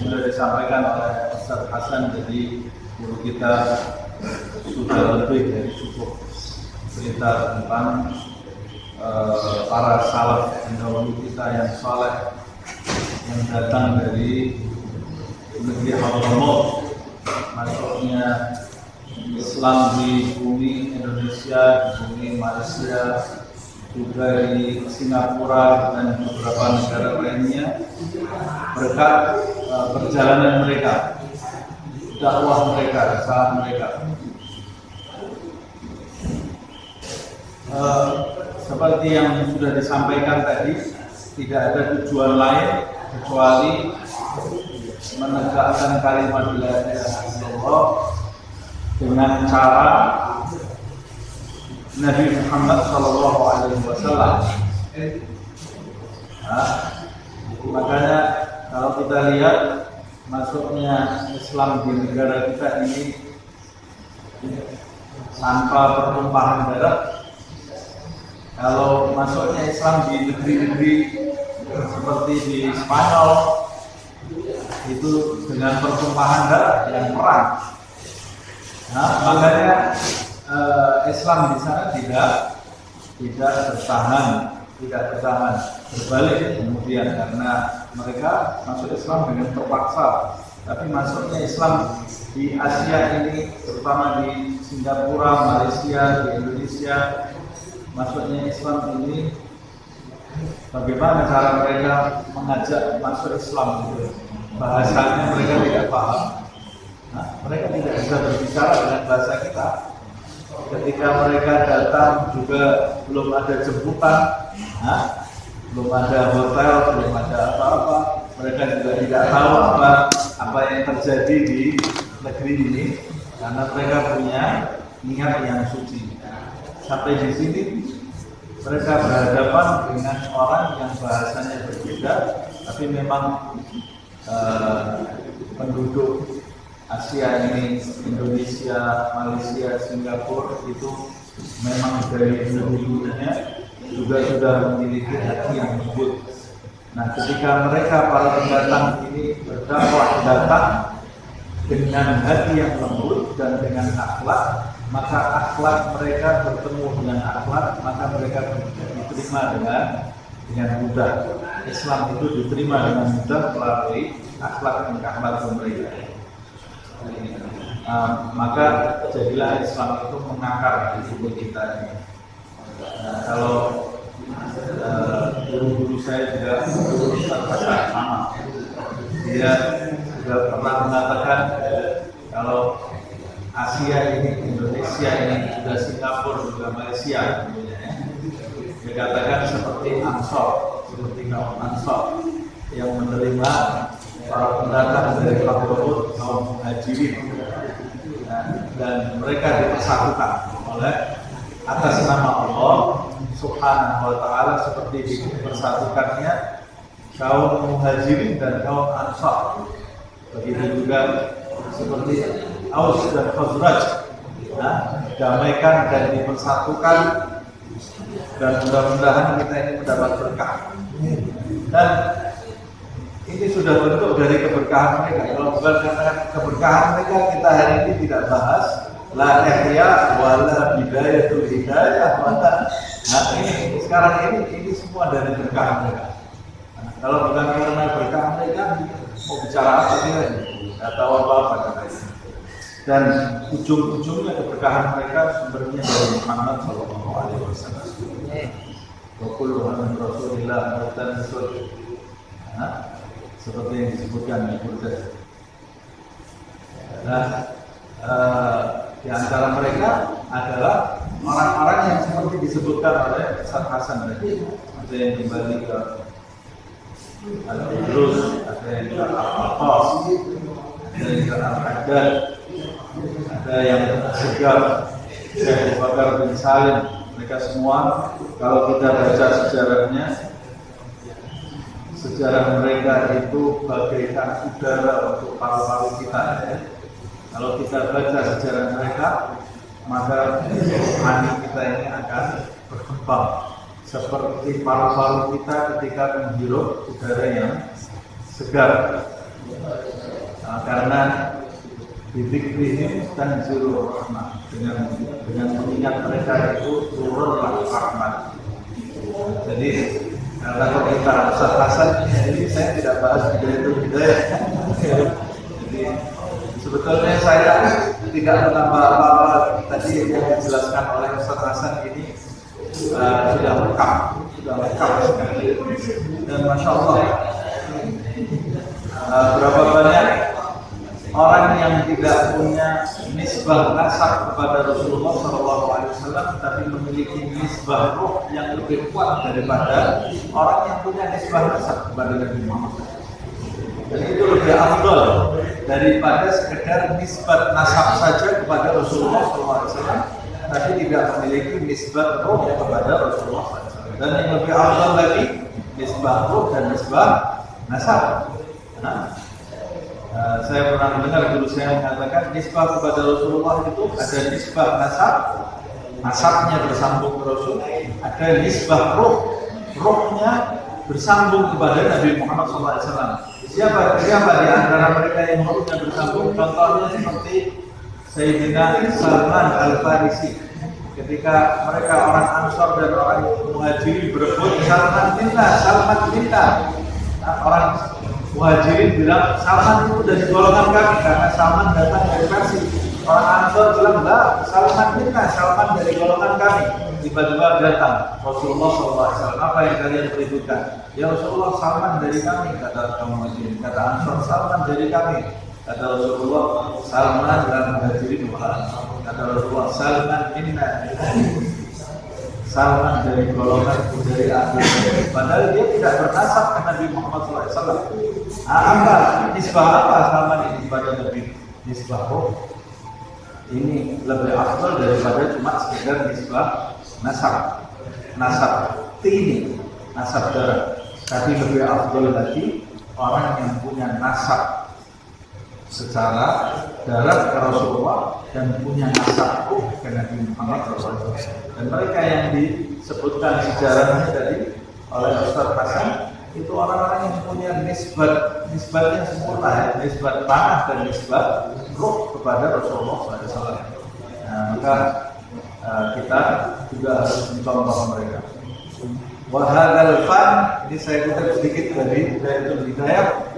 sudah disampaikan oleh Ustaz Hasan, jadi guru kita sudah lebih dari cukup cerita tentang para salaf pendahulu kita yang saleh yang datang dari negeri Hadramaut, masuknya Islam di bumi Indonesia, di bumi Malaysia, juga di Singapura dan beberapa negara lainnya, berkat perjalanan mereka, dakwah mereka, usaha mereka. Seperti yang sudah disampaikan tadi, tidak ada tujuan lain kecuali menegakkan kalimat la ilaha illallah dengan cara Nabi Muhammad SAW. Makanya kalau kita lihat masuknya Islam di negara kita ini tanpa pertumpahan darah. Kalau masuknya Islam di negeri-negeri seperti di Spanyol itu dengan pertumpahan darah yang perang. Makanya Islam di sana tidak bertahan, berbalik kemudian karena mereka masuk Islam dengan terpaksa. Tapi masuknya Islam di Asia ini, terutama di Singapura, Malaysia, di Indonesia, masuknya Islam ini bagaimana cara mereka mengajak masuk Islam itu? Bahasanya mereka tidak paham. Mereka tidak bisa berbicara dengan bahasa kita. Ketika mereka datang juga belum ada jemputan, belum ada hotel, belum ada apa-apa. Mereka juga tidak tahu apa yang terjadi di negeri ini, karena mereka punya niat yang suci. Sampai di sini mereka berhadapan dengan orang yang bahasanya berbeda, tapi memang penduduk Asia ini, Indonesia, Malaysia, Singapura itu memang dari dulunya juga sudah memiliki hati yang lembut. Nah, ketika mereka para pendatang ini berdakwah datang dengan hati yang lembut dan dengan akhlak, maka akhlak mereka bertemu dengan akhlak, maka mereka diterima dengan mudah. Islam itu diterima dengan mudah melalui akhlak mereka. Maka jadilah Islam itu mengakar di tubuh kita ini. Kalau guru-guru saya juga sama, dia juga pernah mengatakan kalau Asia ini, Indonesia ini, juga Singapura, juga Malaysia, dia katakan seperti Ansor, seperti kaum Ansor yang menerima para pendatang dari Hadramaut, kaum Muhajirin, dan mereka dipersatukan oleh atas nama Allah Subhanahu wa Ta'ala, seperti dipersatukannya kaum Muhajirin dan kaum Ansor. Begitu juga seperti Aus dan Khazraj, damaikan dan dipersatukan, dan mudah-mudahan kita ini mendapat berkah. Dan ini sudah bentuk dari keberkahan mereka. Kalau bukan karena keberkahan mereka, kita hari ini tidak bahas la ihya wala bidayatul hidayah wala. Nah, ini sekarang ini semua dari berkah mereka. Kalau bukan karena berkah mereka, mau bicara apa dia? Tidak tahu apa-apa katanya. Dan ujung-ujungnya keberkahan mereka sumbernya dari Muhammad Sallallahu Alaihi Wasallam. Wa kullu min Rasulillah dan seperti yang disebutkan di Quran. Nah, di antara mereka adalah orang-orang yang seperti disebutkan oleh Ustaz Hasan tadi. Ada yang kembali ke Al-Idrus, ada yang ke Al-Qas, ada yang ke Al-Haddad, ada yang Segar, Syekh Abu Bakar bin Salim. Mereka semua, kalau kita baca sejarah mereka itu bagaikan udara untuk paru-paru kita. Kalau kita baca sejarah mereka, maka rohani kita ini akan berkembang seperti paru-paru kita ketika menghirup udara yang segar. karena bidzikrihim tanzilur rahmah, dengan mengingat mereka itu turunlah rahmat. Jadi kalau kita Ustaz Hasan ini saya tidak bahas hidayah. Jadi sebetulnya saya tidak menambah apa-apa, tadi yang dijelaskan oleh Ustaz Hasan ini sudah lengkap sekali. Dan masya Allah, berapa banyak orang yang tidak punya nisbah nasab kepada Rasulullah SAW, tapi memiliki nisbah roh yang lebih kuat daripada orang yang punya nisbah nasab kepada Nabi Muhammad. Dan itu lebih afdal daripada sekedar nisbah nasab saja kepada Rasulullah SAW, tapi tidak memiliki nisbah roh kepada Rasulullah SAW. Dan yang lebih afdal lagi, nisbah roh dan nisbah nasab. Saya pernah mendengar guru saya mengatakan nisbah kepada Rasulullah itu ada nisbah nasab, nasabnya bersambung ke Rasul, ada nisbah roh, rohnya bersambung kepada Nabi Muhammad SAW. Siapa di antara mereka yang rohnya bersambung? Contohnya seperti Sayyidina Salman Al-Farisi. Ketika mereka orang Ansor dan orang Muhajirin berebut, Salman minta. Orang Muhajirin bilang Salman itu dari golongan kami karena Salman datang dari Persia. Orang Ansor bilang enggak, Salman dari golongan kami. Tiba-tiba datang Rasulullah SAW. Apa yang kalian peributkan? Ya Rasulullah, Salman dari kami, kata kaum Muhajirin. Kata Ansor, Salman dari kami. Kata Rasulullah, Salman dan Muhajirin bukan. Kata Rasulullah, Salman minna. Salman dari golongan dari ahli. Padahal dia tidak bernasab ke Nabi Muhammad SAW. Apa? Nisbah apa Salman ini kepada Nabi? Nisbah roh. Ini lebih afdal daripada cuma sekedar nisbah nasab. Nasab tini, nasab darah. Tapi lebih afdal lagi orang yang punya nasab secara darah ke Rasulullah dan punya nasab ke Nabi Muhammad SAW. Dan mereka yang disebutkan sejarahnya tadi oleh Ustaz Hasan itu orang-orang yang punya nisbatnya sempurna, ya, nisbat tanah dan nisbat roh kepada Rasulullah SAW. Nah, maka kita juga harus mencontoh mereka. Wahadal fan, ini saya kutip sedikit dari Hidayatul Hidayah.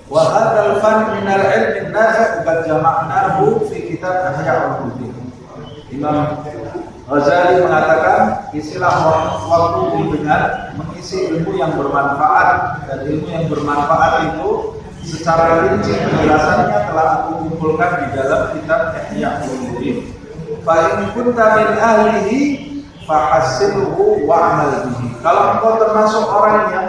Wahadal fan minal ilmin nafi' qad jama'nahu fi kitab Ihya Ulumuddin. Imam Ghazali mengatakan istilah waktu dengan mengisi ilmu yang bermanfaat, dan ilmu yang bermanfaat itu secara rinci penjelasannya telah aku kumpulkan di dalam kitab Ihya Ulumuddin. Fa in kunta min ahlihi fahassilhu wa'mal bihi. Kalau engkau termasuk orang yang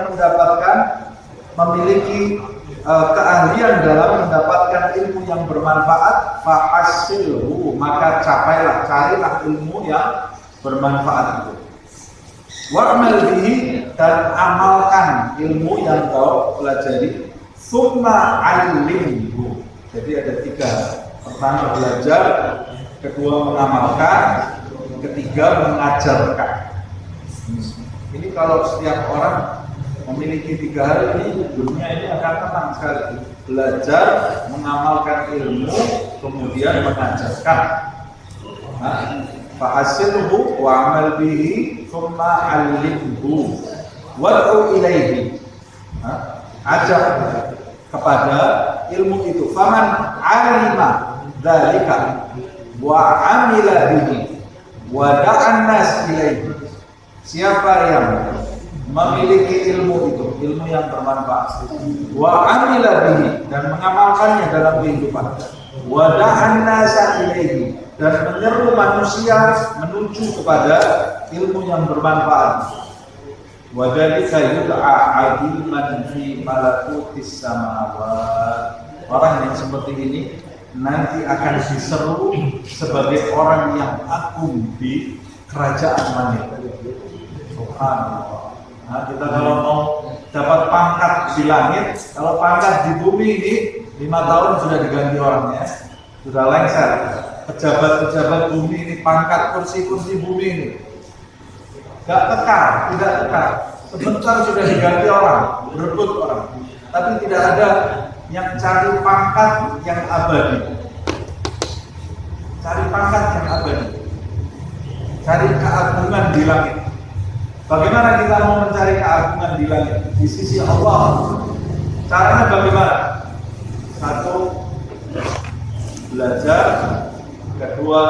memiliki keahlian dalam mendapatkan ilmu yang bermanfaat, fahassilhu, maka carilah ilmu yang bermanfaat itu. Wa'mal bihi, dan amalkan ilmu yang kau pelajari. Tsumma 'allimhu. Jadi ada 3. Pertama belajar, kedua mengamalkan, ketiga mengajarkan. Ini kalau setiap orang memiliki 3 hal ini, dunia ini akan tenang sekali. Belajar, mengamalkan ilmu, kemudian mengajarkan. Fa'asilhu wa'amal bihi thumma 'allimhu wad'u ilaihi. Ajak kepada ilmu itu. Faman 'alima dzalika wa 'amila bihi wa da'an nas ilaihi. Siapa yang memiliki ilmu itu, ilmu yang bermanfaat, wa amila bihi, dan mengamalkannya dalam kehidupan, wa da'an nasa ilaihi, dan menyeru manusia menuju kepada ilmu yang bermanfaat. Wa dzalika yud'a 'aliman fi malakutis samawat. Orang yang seperti ini nanti akan diseru sebagai orang yang agung di kerajaan langit. Subhanallah. Nah, kita kalau mau dapat pangkat di langit, kalau pangkat di bumi ini 5 tahun sudah diganti orangnya, sudah lengser. Pejabat-pejabat bumi ini, pangkat kursi-kursi bumi ini, tidak tekar. Sebentar sudah diganti orang, berebut orang. Tapi tidak ada yang cari pangkat yang abadi. Cari pangkat yang abadi. Cari keagungan di langit. Bagaimana kita mau mencari keagungan di langit? Di sisi Allah. Caranya bagaimana? Satu, belajar. Kedua,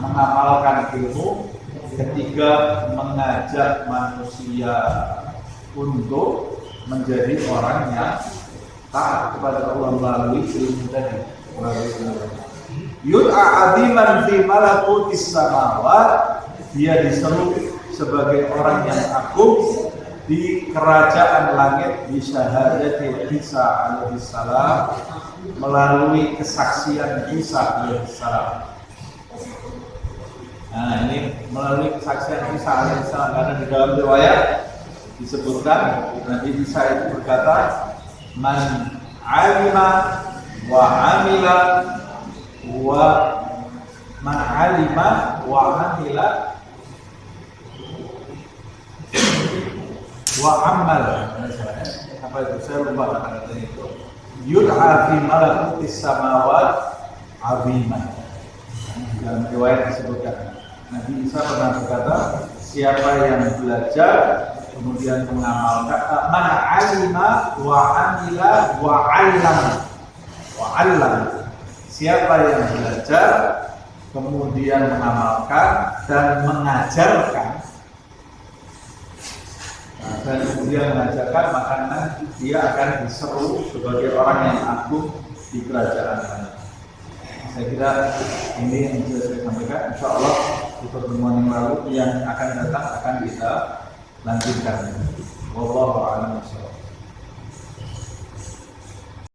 mengamalkan ilmu. Ketiga, mengajak manusia untuk menjadi orang yang taat kepada Allah melalui ilmu tadi. Yud'a adiman fi malakutis samawat, dia diseru sebagai orang yang agung di kerajaan langit, di syahadati Isa alaihi salam, melalui kesaksian Isa alaihi salam. Nah, ini melalui kesaksian Isa alaihi salam, karena di dalam riwayat disebutkan Nabi Isa itu berkata, man alima wa amila wa man alima wa amila wa amal. Apa itu? Saya lupa kata-kata itu. Yud'a fi malakutis samawat aziman. Dalam riwayat disebutkan Nabi Isa pernah berkata, siapa yang belajar kemudian mengamalkan, man alima wa amila wa 'allam. Siapa yang belajar kemudian mengamalkan dan mengajarkan, dan kemudian mengajarkan, maka nanti dia akan diseru sebagai orang yang agung di kerajaan Allah. Saya kira ini yang bisa saya sampaikan. Insya Allah di pertemuan yang lalu yang akan datang akan kita lanjutkan. Wallahu a'lam bishawab.